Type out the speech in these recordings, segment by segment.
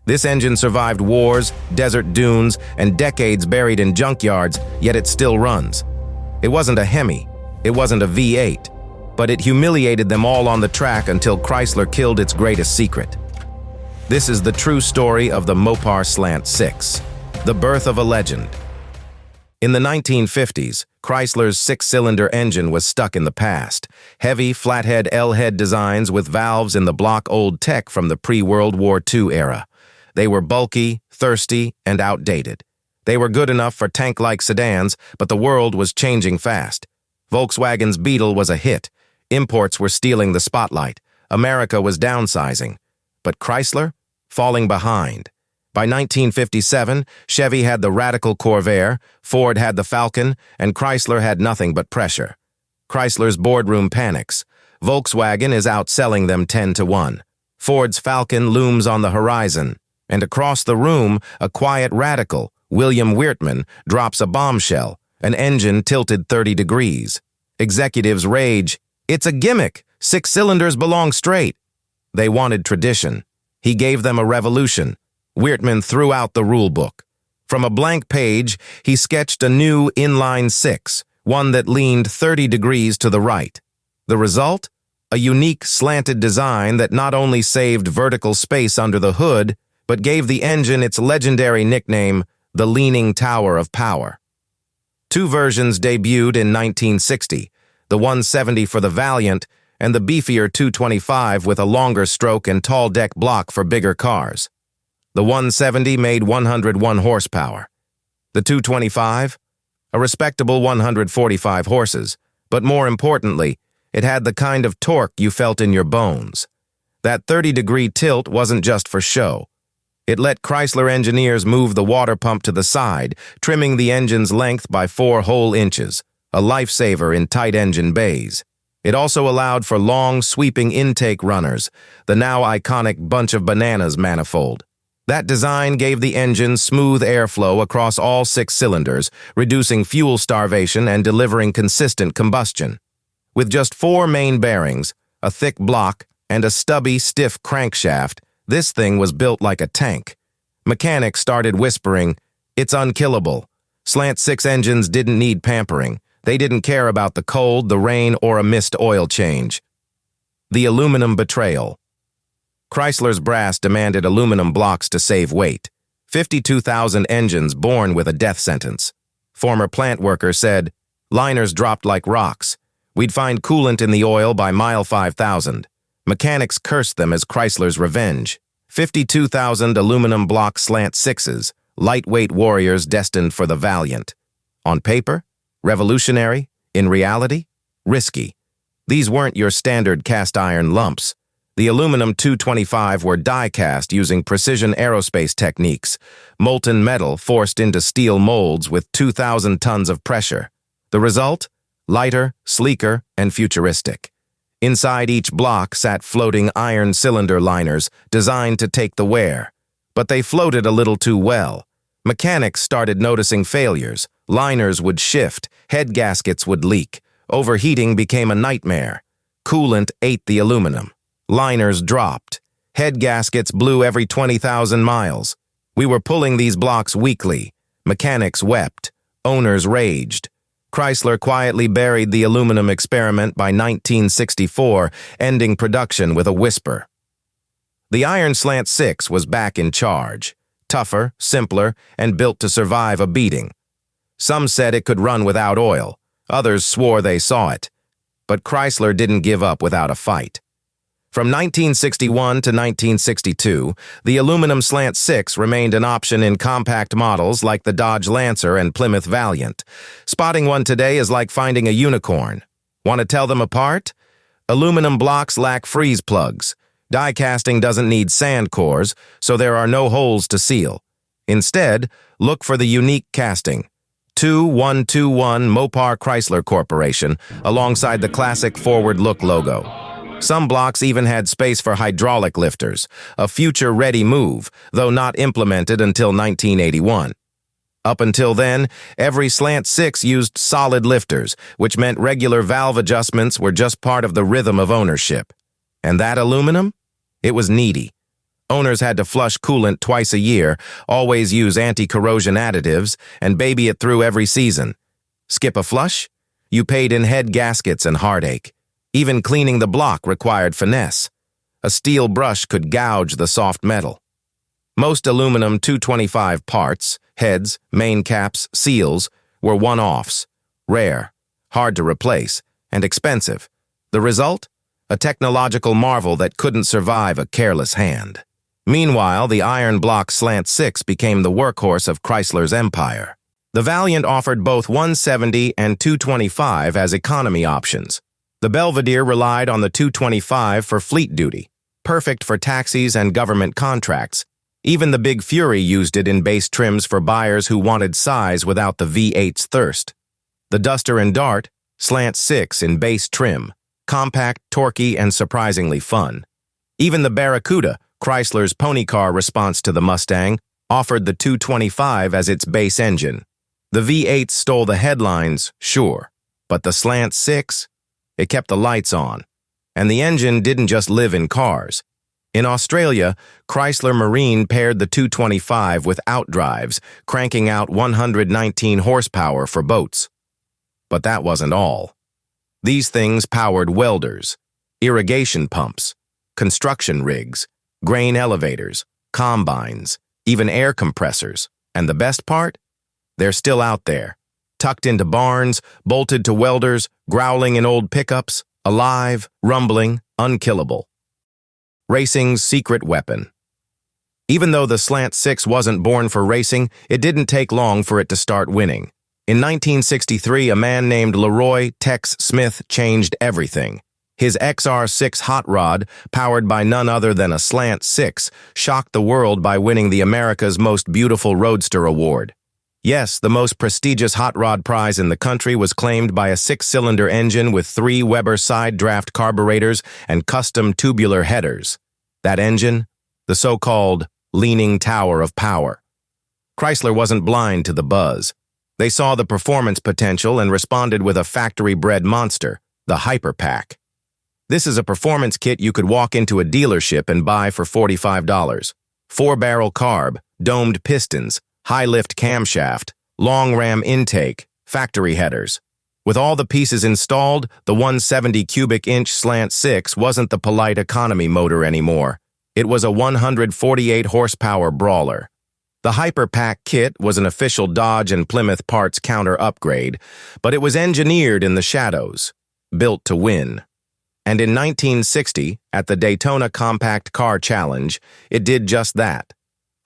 This engine survived wars, desert dunes, and decades buried in junkyards, yet it still runs. It wasn't a Hemi, it wasn't a V8, but it humiliated them all on the track until Chrysler killed its greatest secret. This is the true story of the Mopar Slant Six, the birth of a legend. In the 1950s, Chrysler's six-cylinder engine was stuck in the past. Heavy, flathead L-head designs with valves in the block-old tech from the pre-World War II era. They were bulky, thirsty, and outdated. They were good enough for tank-like sedans, but the world was changing fast. Volkswagen's Beetle was a hit. Imports were stealing the spotlight. America was downsizing. But Chrysler? Falling behind. By 1957, Chevy had the radical Corvair, Ford had the Falcon, and Chrysler had nothing but pressure. Chrysler's boardroom panics. Volkswagen is outselling them 10-1. Ford's Falcon looms on the horizon. And across the room, a quiet radical, William Wirtman, drops a bombshell, an engine tilted 30 degrees. Executives rage, "It's a gimmick! 6 cylinders belong straight!" They wanted tradition. He gave them a revolution. Wirtman threw out the rulebook. From a blank page, he sketched a new inline 6, one that leaned 30 degrees to the right. The result? A unique slanted design that not only saved vertical space under the hood, but gave the engine its legendary nickname, the Leaning Tower of Power. 2 versions debuted in 1960, the 170 for the Valiant and the beefier 225 with a longer stroke and tall deck block for bigger cars. The 170 made 101 horsepower. The 225? A respectable 145 horses, but more importantly, it had the kind of torque you felt in your bones. That 30-degree tilt wasn't just for show. It let Chrysler engineers move the water pump to the side, trimming the engine's length by 4 whole inches, a lifesaver in tight engine bays. It also allowed for long, sweeping intake runners, the now iconic bunch of bananas manifold. That design gave the engine smooth airflow across all 6 cylinders, reducing fuel starvation and delivering consistent combustion. With just 4 main bearings, a thick block, and a stubby, stiff crankshaft, this thing was built like a tank. Mechanics started whispering, "It's unkillable." Slant Six engines didn't need pampering. They didn't care about the cold, the rain, or a missed oil change. The aluminum betrayal. Chrysler's brass demanded aluminum blocks to save weight. 52,000 engines born with a death sentence. Former plant workers said, "Liners dropped like rocks. We'd find coolant in the oil by mile 5,000. Mechanics cursed them as Chrysler's revenge. 52,000 aluminum block Slant Sixes, lightweight warriors destined for the Valiant. On paper, revolutionary. In reality, risky. These weren't your standard cast iron lumps. The aluminum 225 were die-cast using precision aerospace techniques, molten metal forced into steel molds with 2,000 tons of pressure. The result? Lighter, sleeker, and futuristic. Inside each block sat floating iron cylinder liners designed to take the wear. But they floated a little too well. Mechanics started noticing failures. Liners would shift, head gaskets would leak. Overheating became a nightmare. Coolant ate the aluminum. Liners dropped. Head gaskets blew every 20,000 miles. We were pulling these blocks weekly. Mechanics wept. Owners raged. Chrysler quietly buried the aluminum experiment by 1964, ending production with a whisper. The Iron Slant Six was back in charge. Tougher, simpler, and built to survive a beating. Some said it could run without oil. Others swore they saw it. But Chrysler didn't give up without a fight. From 1961 to 1962, the aluminum Slant Six remained an option in compact models like the Dodge Lancer and Plymouth Valiant. Spotting one today is like finding a unicorn. Want to tell them apart? Aluminum blocks lack freeze plugs. Die casting doesn't need sand cores, so there are no holes to seal. Instead, look for the unique casting. 2121 Mopar Chrysler Corporation, alongside the classic forward look logo. Some blocks even had space for hydraulic lifters, a future-ready move, though not implemented until 1981. Up until then, every Slant Six used solid lifters, which meant regular valve adjustments were just part of the rhythm of ownership. And that aluminum? It was needy. Owners had to flush coolant twice a year, always use anti-corrosion additives, and baby it through every season. Skip a flush? You paid in head gaskets and heartache. Even cleaning the block required finesse. A steel brush could gouge the soft metal. Most aluminum 225 parts, heads, main caps, seals, were one-offs, rare, hard to replace, and expensive. The result? A technological marvel that couldn't survive a careless hand. Meanwhile, the iron block Slant Six became the workhorse of Chrysler's empire. The Valiant offered both 170 and 225 as economy options. The Belvedere relied on the 225 for fleet duty, perfect for taxis and government contracts. Even the Big Fury used it in base trims for buyers who wanted size without the V8's thirst. The Duster and Dart, Slant Six in base trim, compact, torquey, and surprisingly fun. Even the Barracuda, Chrysler's pony car response to the Mustang, offered the 225 as its base engine. The V8 stole the headlines, sure, but the Slant Six, it kept the lights on. And the engine didn't just live in cars. In Australia, Chrysler Marine paired the 225 with outdrives, cranking out 119 horsepower for boats. But that wasn't all. These things powered welders, irrigation pumps, construction rigs, grain elevators, combines, even air compressors. And the best part? They're still out there, tucked into barns, bolted to welders, growling in old pickups, alive, rumbling, unkillable. Racing's secret weapon. Even though the Slant Six wasn't born for racing, it didn't take long for it to start winning. In 1963, a man named Leroy Tex Smith changed everything. His XR6 hot rod, powered by none other than a Slant Six, shocked the world by winning the America's Most Beautiful Roadster Award. Yes, the most prestigious hot rod prize in the country was claimed by a six-cylinder engine with 3 Weber side draft carburetors and custom tubular headers. That engine? The so-called Leaning Tower of Power. Chrysler wasn't blind to the buzz. They saw the performance potential and responded with a factory-bred monster, the Hyper Pack. This is a performance kit you could walk into a dealership and buy for $45. 4-barrel carb, domed pistons, high-lift camshaft, long ram intake, factory headers. With all the pieces installed, the 170 cubic inch Slant Six wasn't the polite economy motor anymore. It was a 148 horsepower brawler. The Hyper Pack kit was an official Dodge and Plymouth parts counter upgrade, but it was engineered in the shadows, built to win. And in 1960, at the Daytona Compact Car Challenge, it did just that.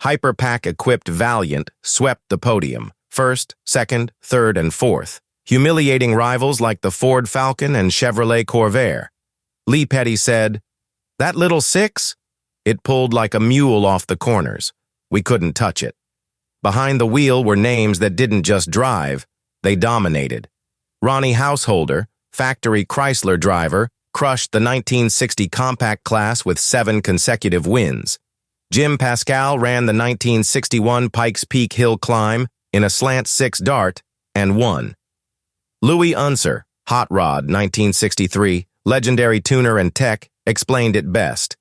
Hyper Pack-equipped Valiant swept the podium, first, second, third, and fourth, humiliating rivals like the Ford Falcon and Chevrolet Corvair. Lee Petty said, "That little six? It pulled like a mule off the corners. We couldn't touch it." Behind the wheel were names that didn't just drive, they dominated. Ronnie Householder, factory Chrysler driver, crushed the 1960 compact class with 7 consecutive wins. Jim Pascal ran the 1961 Pikes Peak Hill Climb in a Slant Six Dart and won. Louis Unser, Hot Rod 1963, legendary tuner and tech, explained it best.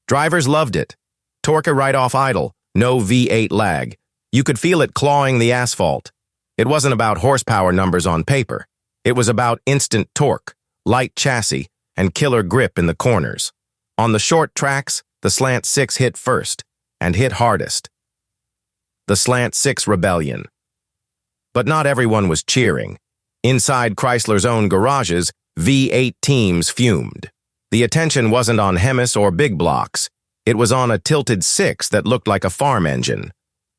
Drivers loved it. Torque right off idle, no V8 lag. You could feel it clawing the asphalt. It wasn't about horsepower numbers on paper. It was about instant torque, light chassis, and killer grip in the corners. On the short tracks, the Slant Six hit first, and hit hardest. The Slant Six Rebellion. But not everyone was cheering. Inside Chrysler's own garages, V8 teams fumed. The attention wasn't on Hemis or big blocks. It was on a tilted six that looked like a farm engine.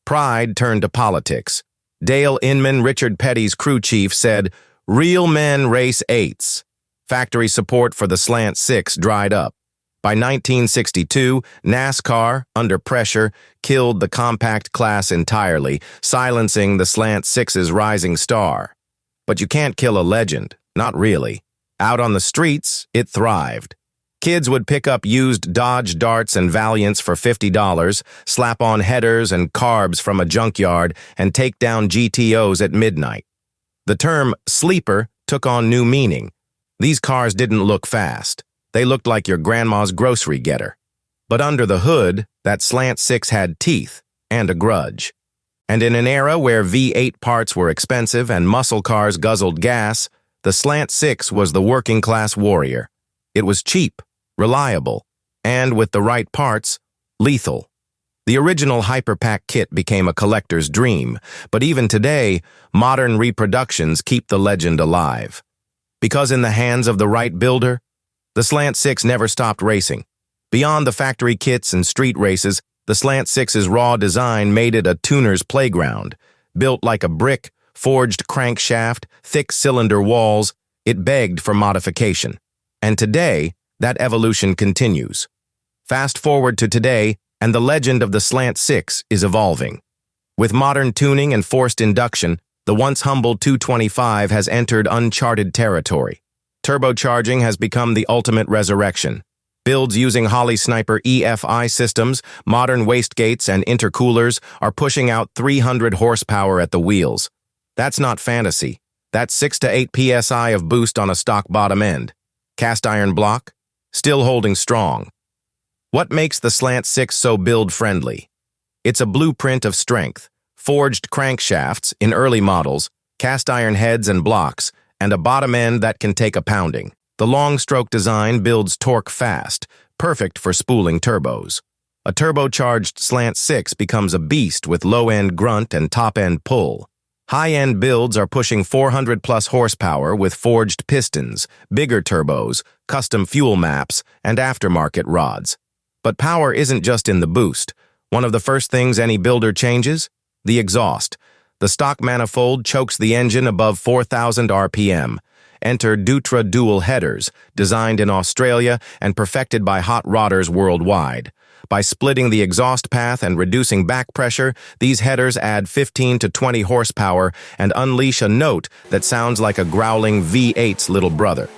Pride turned to politics. Dale Inman, Richard Petty's crew chief, said, "Real men race eights." Factory support for the Slant Six dried up. By 1962, NASCAR, under pressure, killed the compact class entirely, silencing the Slant Six's rising star. But you can't kill a legend, not really. Out on the streets, it thrived. Kids would pick up used Dodge Darts and Valiants for $50, slap on headers and carbs from a junkyard, and take down GTOs at midnight. The term sleeper took on new meaning. These cars didn't look fast. They looked like your grandma's grocery getter. But under the hood, that Slant Six had teeth and a grudge. And in an era where V8 parts were expensive and muscle cars guzzled gas, the Slant Six was the working-class warrior. It was cheap, reliable, and, with the right parts, lethal. The original Hyperpack kit became a collector's dream, but even today, modern reproductions keep the legend alive. Because in the hands of the right builder, the Slant Six never stopped racing. Beyond the factory kits and street races, the Slant Six's raw design made it a tuner's playground. Built like a brick, forged crankshaft, thick cylinder walls, it begged for modification. And today, that evolution continues. Fast forward to today, and the legend of the Slant Six is evolving. With modern tuning and forced induction, the once humble 225 has entered uncharted territory. Turbocharging has become the ultimate resurrection. Builds using Holley Sniper EFI systems, modern wastegates, and intercoolers are pushing out 300 horsepower at the wheels. That's not fantasy. That's 6 to 8 psi of boost on a stock bottom end. Cast iron block, still holding strong. What makes the Slant Six so build-friendly? It's a blueprint of strength, forged crankshafts in early models, cast iron heads and blocks, and a bottom end that can take a pounding. The long-stroke design builds torque fast, perfect for spooling turbos. A turbocharged Slant Six becomes a beast with low-end grunt and top-end pull. High-end builds are pushing 400-plus horsepower with forged pistons, bigger turbos, custom fuel maps, and aftermarket rods. But power isn't just in the boost. One of the first things any builder changes? The exhaust. The stock manifold chokes the engine above 4,000 RPM. Enter Dutra dual headers, designed in Australia and perfected by hot rodders worldwide. By splitting the exhaust path and reducing back pressure, these headers add 15 to 20 horsepower and unleash a note that sounds like a growling V8's little brother.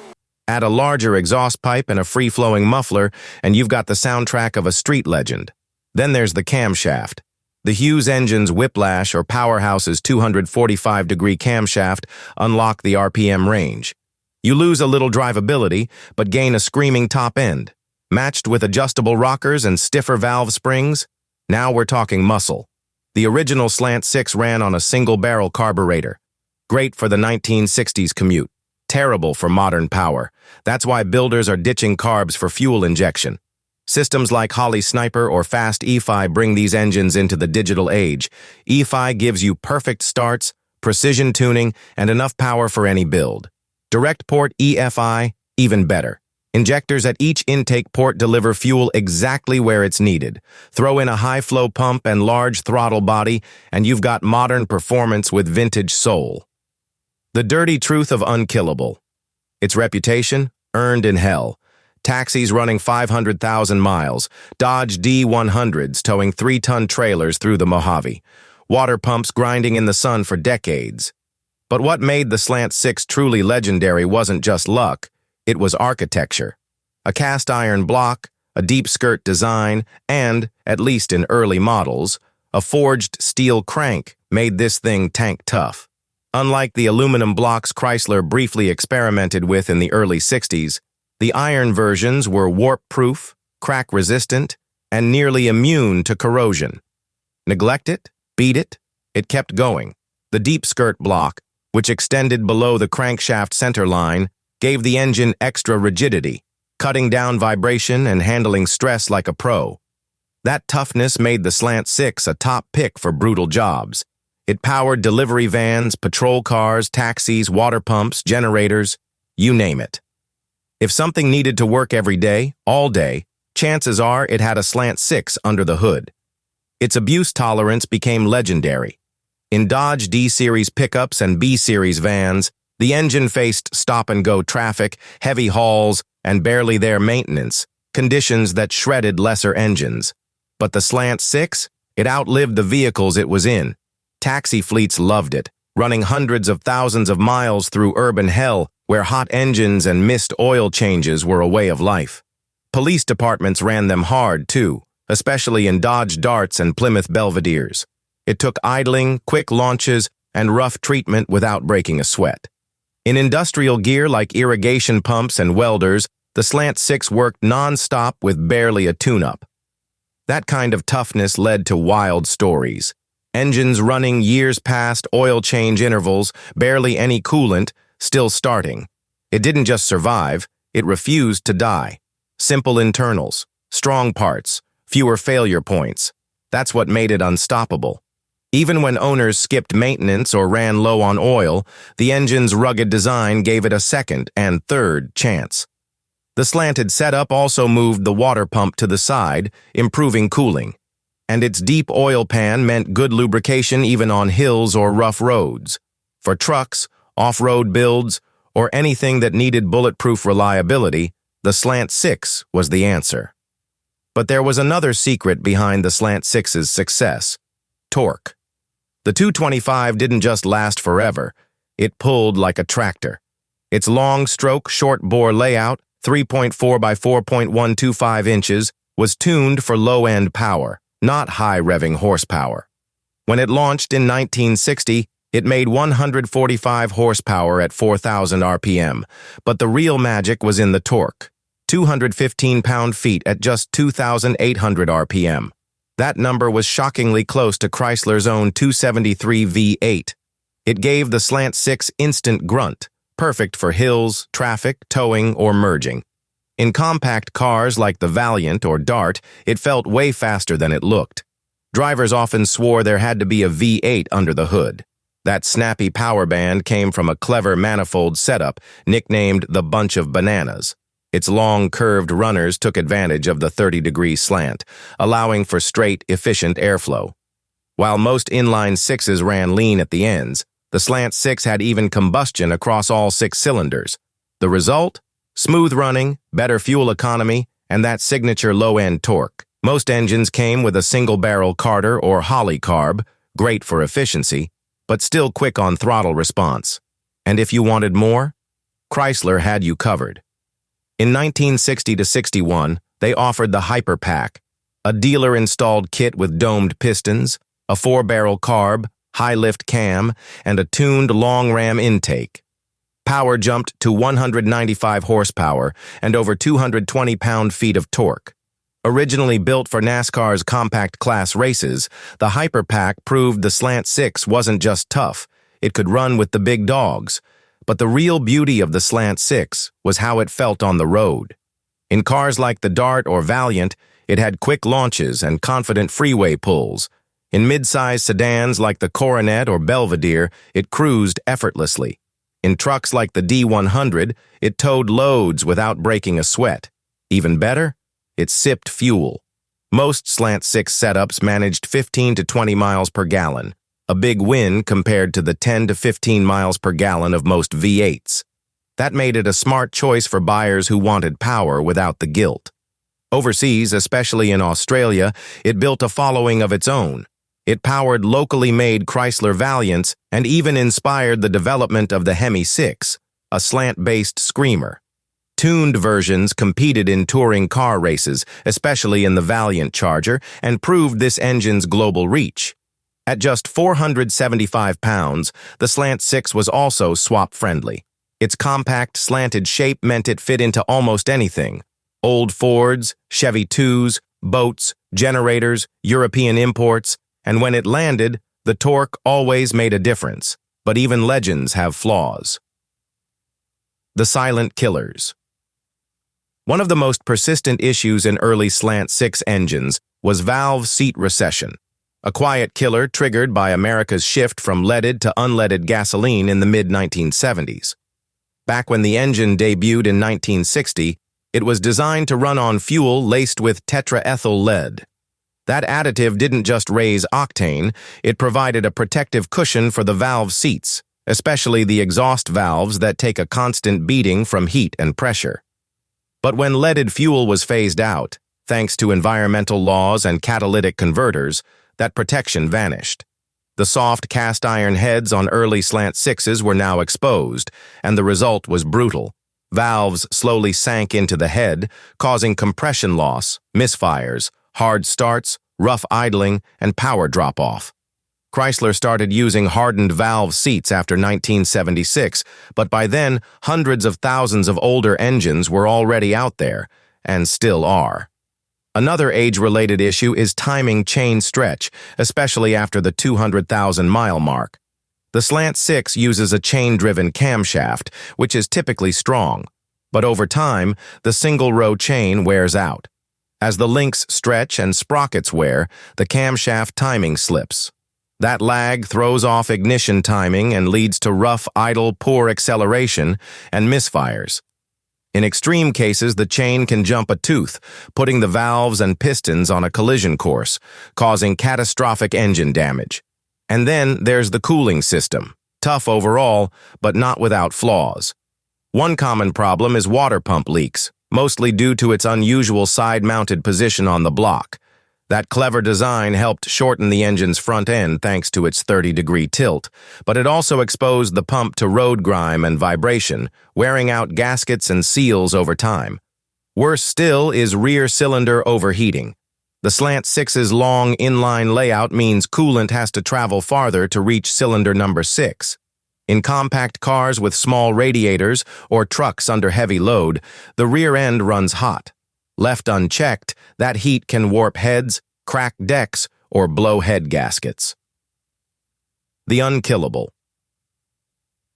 Add a larger exhaust pipe and a free-flowing muffler, and you've got the soundtrack of a street legend. Then there's the camshaft. The Hughes engine's Whiplash or Powerhouse's 245-degree camshaft unlock the RPM range. You lose a little drivability, but gain a screaming top end. Matched with adjustable rockers and stiffer valve springs, now we're talking muscle. The original Slant Six ran on a single-barrel carburetor. Great for the 1960s commute. Terrible for modern power. That's why builders are ditching carbs for fuel injection. Systems like Holley Sniper or Fast EFI bring these engines into the digital age. EFI gives you perfect starts, precision tuning, and enough power for any build. Direct port EFI, even better. Injectors at each intake port deliver fuel exactly where it's needed. Throw in a high-flow pump and large throttle body, and you've got modern performance with vintage soul. The dirty truth of Unkillable. Its reputation, earned in hell. Taxis running 500,000 miles, Dodge D100s towing 3-ton trailers through the Mojave, water pumps grinding in the sun for decades. But what made the Slant Six truly legendary wasn't just luck, it was architecture. A cast iron block, a deep skirt design, and, at least in early models, a forged steel crank made this thing tank tough. Unlike the aluminum blocks Chrysler briefly experimented with in the early 60s, the iron versions were warp-proof, crack-resistant, and nearly immune to corrosion. Neglect it, beat it, it kept going. The deep skirt block, which extended below the crankshaft center line, gave the engine extra rigidity, cutting down vibration and handling stress like a pro. That toughness made the Slant Six a top pick for brutal jobs. It powered delivery vans, patrol cars, taxis, water pumps, generators, you name it. If something needed to work every day, all day, chances are it had a Slant Six under the hood. Its abuse tolerance became legendary. In Dodge D-Series pickups and B-Series vans, the engine faced stop-and-go traffic, heavy hauls, and barely there maintenance, conditions that shredded lesser engines. But the Slant Six, it outlived the vehicles it was in. Taxi fleets loved it, running hundreds of thousands of miles through urban hell where hot engines and missed oil changes were a way of life. Police departments ran them hard, too, especially in Dodge Darts and Plymouth Belvederes. It took idling, quick launches, and rough treatment without breaking a sweat. In industrial gear like irrigation pumps and welders, the Slant Six worked non-stop with barely a tune-up. That kind of toughness led to wild stories. Engines running years past oil change intervals, barely any coolant, still starting. It didn't just survive, it refused to die. Simple internals, strong parts, fewer failure points. That's what made it unstoppable. Even when owners skipped maintenance or ran low on oil, the engine's rugged design gave it a second and third chance. The slanted setup also moved the water pump to the side, improving cooling. And its deep oil pan meant good lubrication even on hills or rough roads. For trucks, off-road builds, or anything that needed bulletproof reliability, the Slant Six was the answer. But there was another secret behind the Slant Six's success: torque. The 225 didn't just last forever, it pulled like a tractor. Its long-stroke, short-bore layout, 3.4 by 4.125 inches, was tuned for low-end power, not high-revving horsepower. When it launched in 1960, it made 145 horsepower at 4,000 RPM, but the real magic was in the torque. 215 pound-feet at just 2,800 RPM. That number was shockingly close to Chrysler's own 273 V8. It gave the Slant Six instant grunt, perfect for hills, traffic, towing, or merging. In compact cars like the Valiant or Dart, it felt way faster than it looked. Drivers often swore there had to be a V8 under the hood. That snappy power band came from a clever manifold setup nicknamed the Bunch of Bananas. Its long, curved runners took advantage of the 30-degree slant, allowing for straight, efficient airflow. While most inline sixes ran lean at the ends, the Slant Six had even combustion across all 6 cylinders. The result? Smooth running, better fuel economy, and that signature low-end torque. Most engines came with a single-barrel Carter or Holley carb, great for efficiency, but still quick on throttle response. And if you wanted more, Chrysler had you covered. In 1960 to 61, they offered the Hyper Pack, a dealer-installed kit with domed pistons, a 4-barrel carb, high-lift cam, and a tuned long-ram intake. Power jumped to 195 horsepower and over 220 pound-feet of torque. Originally built for NASCAR's compact class races, the Hyper Pack proved the Slant Six wasn't just tough, it could run with the big dogs. But the real beauty of the Slant Six was how it felt on the road. In cars like the Dart or Valiant, it had quick launches and confident freeway pulls. In mid-size sedans like the Coronet or Belvedere, it cruised effortlessly. In trucks like the D100, it towed loads without breaking a sweat. Even better, it sipped fuel. Most Slant Six setups managed 15 to 20 miles per gallon, a big win compared to the 10 to 15 miles per gallon of most V8s. That made it a smart choice for buyers who wanted power without the guilt. Overseas, especially in Australia, it built a following of its own. It powered locally made Chrysler Valiants and even inspired the development of the Hemi 6, a slant-based screamer. Tuned versions competed in touring car races, especially in the Valiant Charger, and proved this engine's global reach. At just 475 pounds, the Slant Six was also swap-friendly. Its compact, slanted shape meant it fit into almost anything. Old Fords, Chevy 2s, boats, generators, European imports, and when it landed, the torque always made a difference. But even legends have flaws. The silent killers. One of the most persistent issues in early Slant Six engines was valve seat recession, a quiet killer triggered by America's shift from leaded to unleaded gasoline in the mid-1970s. Back when the engine debuted in 1960, it was designed to run on fuel laced with tetraethyl lead. That additive didn't just raise octane, it provided a protective cushion for the valve seats, especially the exhaust valves that take a constant beating from heat and pressure. But when leaded fuel was phased out, thanks to environmental laws and catalytic converters, that protection vanished. The soft cast iron heads on early Slant Sixes were now exposed, and the result was brutal. Valves slowly sank into the head, causing compression loss, misfires, hard starts, rough idling, and power drop-off. Chrysler started using hardened valve seats after 1976, but by then, hundreds of thousands of older engines were already out there, and still are. Another age-related issue is timing chain stretch, especially after the 200,000-mile mark. The Slant Six uses a chain-driven camshaft, which is typically strong, but over time, the single-row chain wears out. As the links stretch and sprockets wear, the camshaft timing slips. That lag throws off ignition timing and leads to rough, idle, poor acceleration and misfires. In extreme cases, the chain can jump a tooth, putting the valves and pistons on a collision course, causing catastrophic engine damage. And then there's the cooling system, tough overall, but not without flaws. One common problem is water pump leaks, mostly due to its unusual side-mounted position on the block. That clever design helped shorten the engine's front end thanks to its 30-degree tilt, but it also exposed the pump to road grime and vibration, wearing out gaskets and seals over time. Worse still is rear cylinder overheating. The Slant Six's long inline layout means coolant has to travel farther to reach cylinder number 6. In compact cars with small radiators or trucks under heavy load, the rear end runs hot. Left unchecked, that heat can warp heads, crack decks, or blow head gaskets. The unkillable.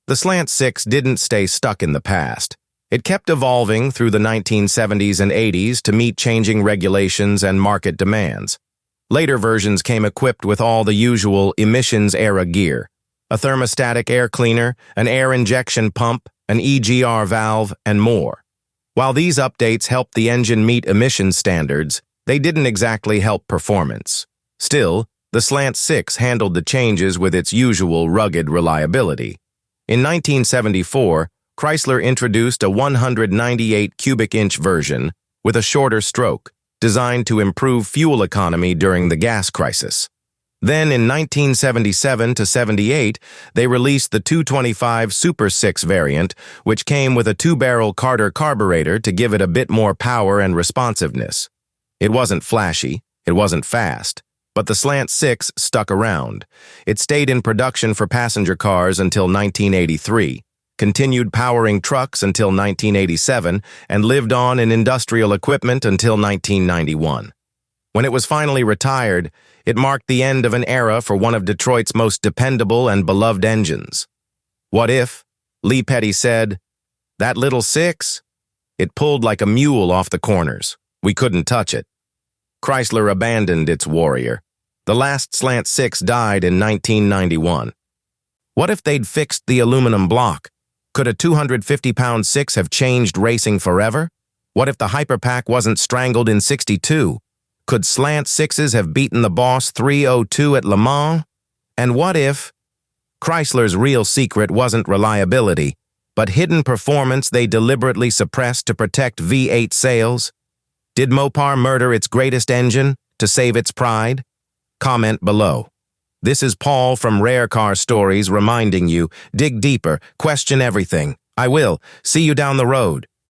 The Slant Six didn't stay stuck in the past. It kept evolving through the 1970s and 80s to meet changing regulations and market demands. Later versions came equipped with all the usual emissions-era gear: a thermostatic air cleaner, an air injection pump, an EGR valve, and more. While these updates helped the engine meet emissions standards, they didn't exactly help performance. Still, the Slant Six handled the changes with its usual rugged reliability. In 1974, Chrysler introduced a 198 cubic inch version with a shorter stroke, designed to improve fuel economy during the gas crisis. Then in 1977 to 78, they released the 225 Super 6 variant, which came with a 2-barrel Carter carburetor to give it a bit more power and responsiveness. It wasn't flashy, it wasn't fast, but the Slant Six stuck around. It stayed in production for passenger cars until 1983, continued powering trucks until 1987, and lived on in industrial equipment until 1991. When it was finally retired, it marked the end of an era for one of Detroit's most dependable and beloved engines. What if, Lee Petty said, "That little six? It pulled like a mule off the corners. We couldn't touch it." Chrysler abandoned its warrior. The last Slant Six died in 1991. What if they'd fixed the aluminum block? Could a 250-pound six have changed racing forever? What if the Hyperpack wasn't strangled in '62? Could Slant Sixes have beaten the Boss 302 at Le Mans? And what if Chrysler's real secret wasn't reliability, but hidden performance they deliberately suppressed to protect V8 sales? Did Mopar murder its greatest engine to save its pride? Comment below. This is Paul from Rare Car Stories reminding you, dig deeper, question everything. I will. See you down the road.